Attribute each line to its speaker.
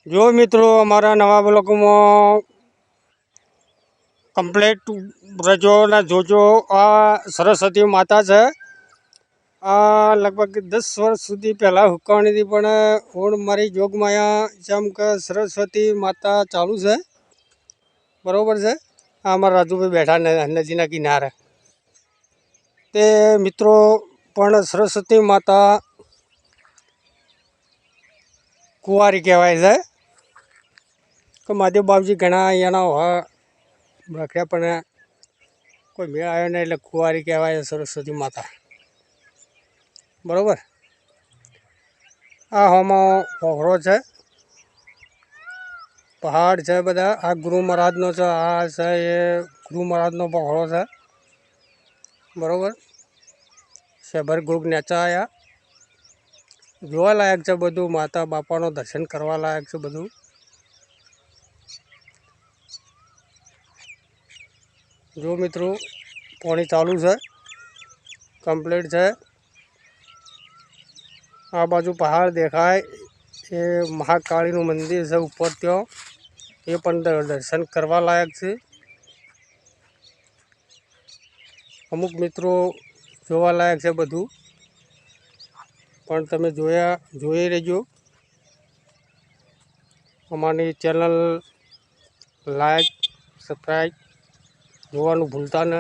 Speaker 1: જો મિત્રો અમારા નવા બ્લોકમાં કમ્પ્લેટ રજો ને જોજો. આ સરસ્વતી માતા છે. આ લગભગ 10 વર્ષ સુધી પહેલાં હુકાણી હતી, પણ હું મારી જોગમાયા જેમ કે સરસ્વતી માતા ચાલુ છે. બરાબર છે. આ અમારા રાજુભાઈ બેઠા નદીના કિનારે. તે મિત્રો પણ સરસ્વતી માતા કુંવારી કહેવાય છે કે મહાદેવ બાપજી ઘણા અહીંયાના રખ્યા, પણ કોઈ મેળ આવ્યો નહીં એટલે કુંવારી કહેવાય સરસ્વતી માતા. બરાબર. આ હોમાં પોખરો છે, પહાડ છે બધા. આ ગુરુ મહારાજનો છે. આ છે એ ગુરુ મહારાજનો પોખરો છે. બરાબર. શેભર ગુગ નેચા આવ્યા. જોવા લાયક છે બધું. માતા બાપાનો દર્શન કરવા લાયક છે બધું. જો મિત્રો પાણી ચાલુ છે, કમ્પ્લીટ છે. આ બાજુ પહાડ દેખાય એ મહાકાળીનું મંદિર છે ઉપર. ત્યાં એ પણ દર્શન કરવા લાયક છે. અમુક મિત્રો જોવા લાયક છે બધું, પણ તમે જોઈ રહેજો. અમારી ચેનલ લાઈક સબસ્ક્રાઈબ જોવાનું ભૂલતા ન.